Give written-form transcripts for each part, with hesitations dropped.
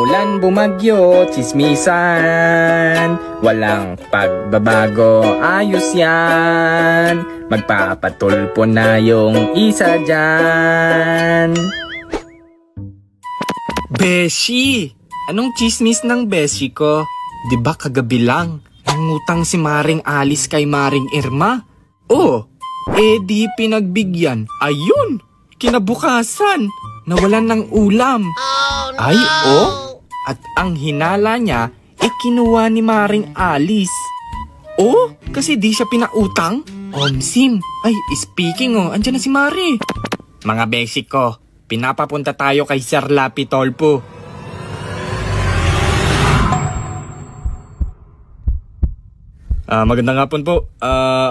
Umuulan, bumagyo, tsismisan. Walang pagbabago, ayos yan. Magpapatulpo na yung isa dyan. Beshi! Anong chismis ng beshi ko? Diba kagabi lang, nangutang si Maring Alice kay Maring Irma? Oh, di pinagbigyan. Ayun! Kinabukasan, nawalan ng ulam. Oh, no. Ay, at ang hinala niya, kinuha ni Maring Alice. Oh, kasi di siya pinautang? Sim. Ay, speaking andyan na si Mari. Mga basic ko, pinapapunta tayo kay Sir Lapi Tolpo. Magandang hapon po.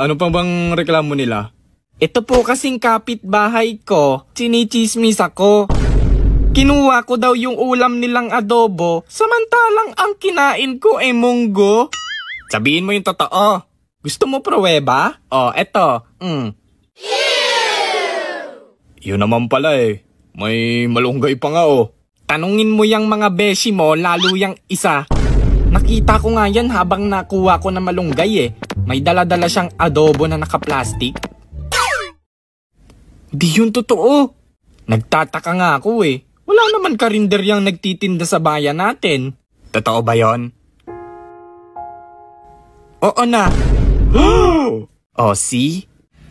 Ano pang bang reklamo nila? Ito po kasing kapitbahay ko, chinichismis ako. Kinuha ko daw yung ulam nilang adobo, samantalang ang kinain ko munggo. Sabihin mo yung totoo. Gusto mo pruweba? Eto. Yun naman pala May malunggay pa nga Tanungin mo yung mga beshi mo, lalo yung isa. Nakita ko nga yan habang nakuha ko na malunggay May dala-dala siyang adobo na naka-plastic. Di yun totoo. Nagtataka nga ako Wala naman karinder yung nagtitinda sa bayan natin. Totoo ba yon? Oo na. See?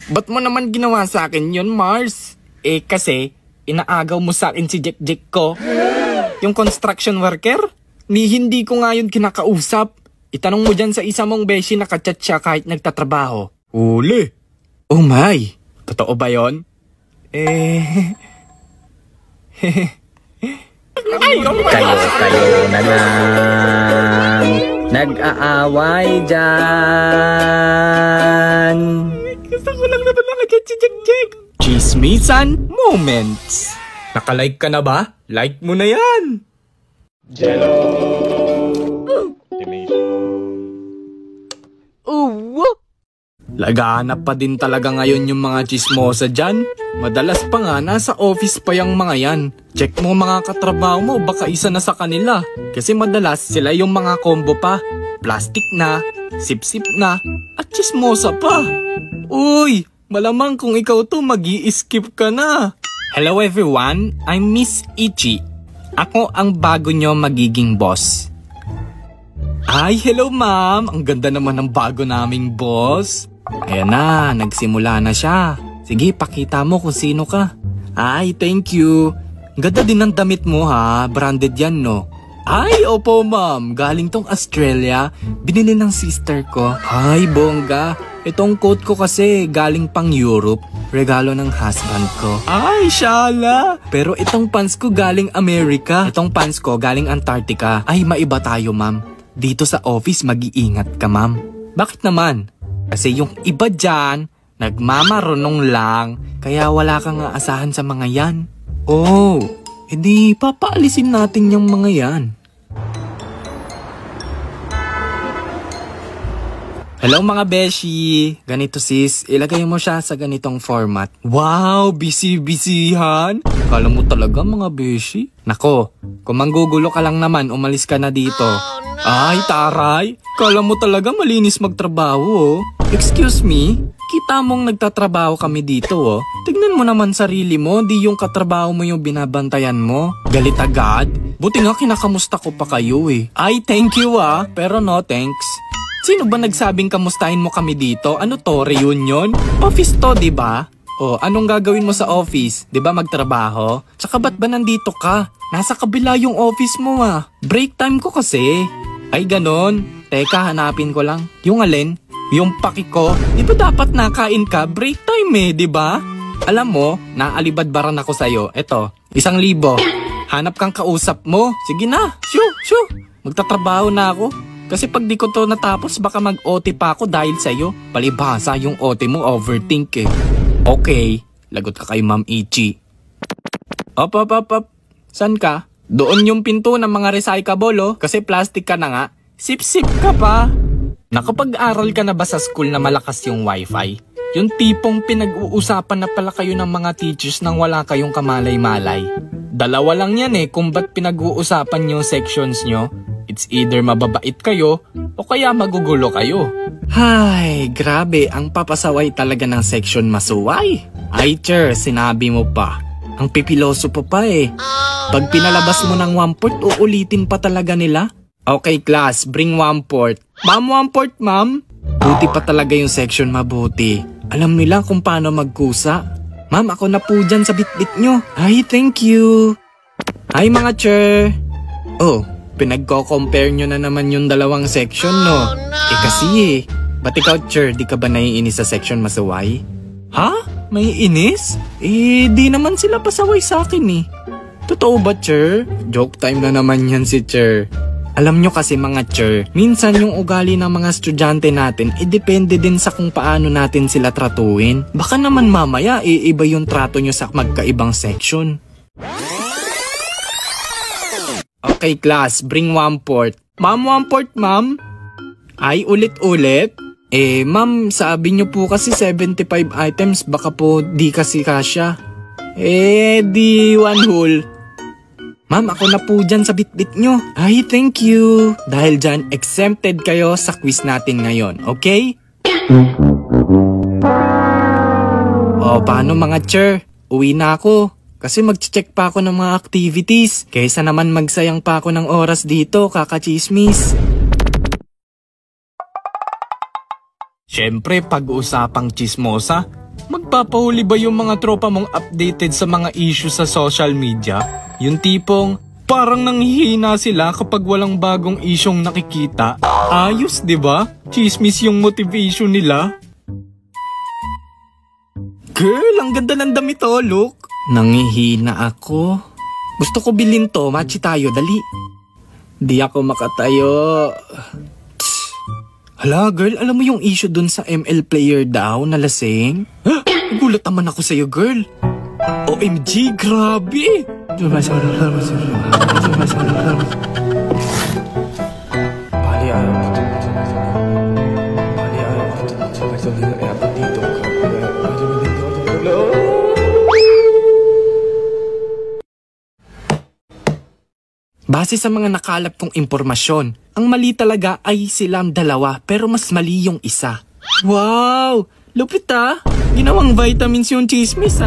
Ba't mo naman ginawa sa akin yun, Mars? Kasi inaagaw mo sa akin si Jack ko. Yung construction worker? Hindi ko nga yun kinakausap. Itanong mo dyan sa isa mong beshi na kachat siya kahit nagtatrabaho. Huli. Oh my. Totoo ba yon? Kayo na lang. Nag-aaway dyan. Gusto ko lang naman nakachat si Jack. Chismisan moments. Nakalike ka na ba? Like mo na yan. Jello. Laganap pa din talaga ngayon yung mga chismosa dyan. Madalas pa nga nasa office pa yung mga yan. Check mo mga katrabaho mo, baka isa na sa kanila. Kasi madalas sila yung mga combo pa. Plastic na, sip-sip na, at chismosa pa. Uy, malamang kung ikaw to mag-i-skip ka na. Hello everyone, I'm Miss Ichi. Ako ang bago nyo magiging boss. Ay, hello ma'am. Ang ganda naman ng bago naming boss. Ayan na, nagsimula na siya. Sige, pakita mo kung sino ka. Ay, thank you. Ganda din ng damit mo ha, branded yan no. Ay, opo ma'am, galing tong Australia. Binili ng sister ko. Ay, bongga. Itong coat ko kasi galing pang Europe. Regalo ng husband ko. Ay, shala! Pero itong pants ko galing Amerika. Itong pants ko galing Antarctica. Ay, maiba tayo ma'am. Dito sa office mag-iingat ka ma'am. Bakit naman? Kasi yung iba dyan, nagmamarunong lang, kaya wala kang aasahan sa mga yan. Oh, edi papaalisin natin yung mga yan. Hello mga beshi! Ganito sis, ilagay mo siya sa ganitong format. Wow, busy-busyhan! Kala mo talaga mga beshi? Nako, kung manggugulo ka lang naman, umalis ka na dito. Oh, no. Ay, taray! Kala mo talaga malinis magtrabaho Excuse me? Kita mong nagtatrabaho kami dito Tignan mo naman sarili mo, di yung katrabaho mo yung binabantayan mo. Galit agad? Buti nga kinakamusta ko pa kayo Ay, thank you pero no thanks. Sino ba nagsabing kamustahin mo kami dito? Ano to, reunion? Office to, diba? Anong gagawin mo sa office? Diba magtrabaho? Tsaka ba't ba nandito ka? Nasa kabila yung office mo Break time ko kasi. Ay, ganon. Teka, hanapin ko lang. Yung alin? Yung paki ko. Di ba dapat nakain ka? Break time diba? Alam mo, naalibadbaran ako sa'yo. Eto, 1,000. Hanap kang kausap mo. Sige na, shoo. Magtatrabaho na ako. Kasi pag di ko to natapos, baka mag-OT pa ako dahil sa'yo. Palibhasa yung OT mo, overthink Okay, lagot ka kay Ma'am Ichi. Op. San ka? Doon yung pinto ng mga recyclable kasi plastic ka na nga. Sip-sip ka pa. Nakapag-aral ka na ba sa school na malakas yung wifi? Yung tipong pinag-uusapan na pala kayo ng mga teachers nang wala kayong kamalay-malay. Dalawa lang yan kung ba't pinag-uusapan yung sections nyo. It's either mababait kayo o kaya magugulo kayo. Hay, grabe, ang papasaway talaga ng section masuway. Ay, Cher, sinabi mo pa. Ang pipiloso pa Pag pinalabas mo ng 1/4, uulitin pa talaga nila. Okay, class, bring 1/4. Ma'am, 1/4, ma'am. Buti pa talaga yung section mabuti. Alam nila kung paano magkusa. Ma'am, ako na po dyan sa bitbit nyo. Ay, thank you. Hi, mga Cher. Oh, pinagko-compare nyo na naman yung dalawang section, no? Kasi ba't ikaw, Cher, di ka ba naiinis sa section masuway? Ha? May inis? Di naman sila pasaway sa akin Totoo ba, Cher? Joke time na naman yan si Cher. Alam nyo kasi mga Cher, minsan yung ugali ng mga estudyante natin, depende din sa kung paano natin sila tratuin. Baka naman mamaya, iba yung trato nyo sa magkaibang section. Okay, class, bring 1/4. Ma'am, 1/4, ma'am. Ay, ulit-ulit? Ma'am, sabi nyo po kasi 75 items, baka po di kasi kasya. Di 1 whole. Ma'am, ako na po dyan sa bitbit nyo. Ay, thank you. Dahil dyan, exempted kayo sa quiz natin ngayon, okay? O, paano mga Cher? Uwi na ako. Kasi mag-check pa ako ng mga activities. Kaysa naman magsayang pa ako ng oras dito, kakachismis. Siyempre, pag-usapang chismosa, magpapahuli ba yung mga tropa mong updated sa mga issue sa social media? Yung tipong, parang nanghihina sila kapag walang bagong isyong nakikita. Ayos, diba? Chismis yung motivation nila. Girl, ang ganda ng damit look. Nanghihina ako. Gusto ko bilhin to, match tayo, dali. Di ako makatayo. Hala, girl, alam mo yung issue dun sa ML player daw na lasing? Gulat naman ako sa'yo, girl. OMG, grabe! Base sa mga nakalap kong impormasyon, ang mali talaga ay silang dalawa pero mas mali yung isa. Wow! Lupit Ginawang vitamins yung chismis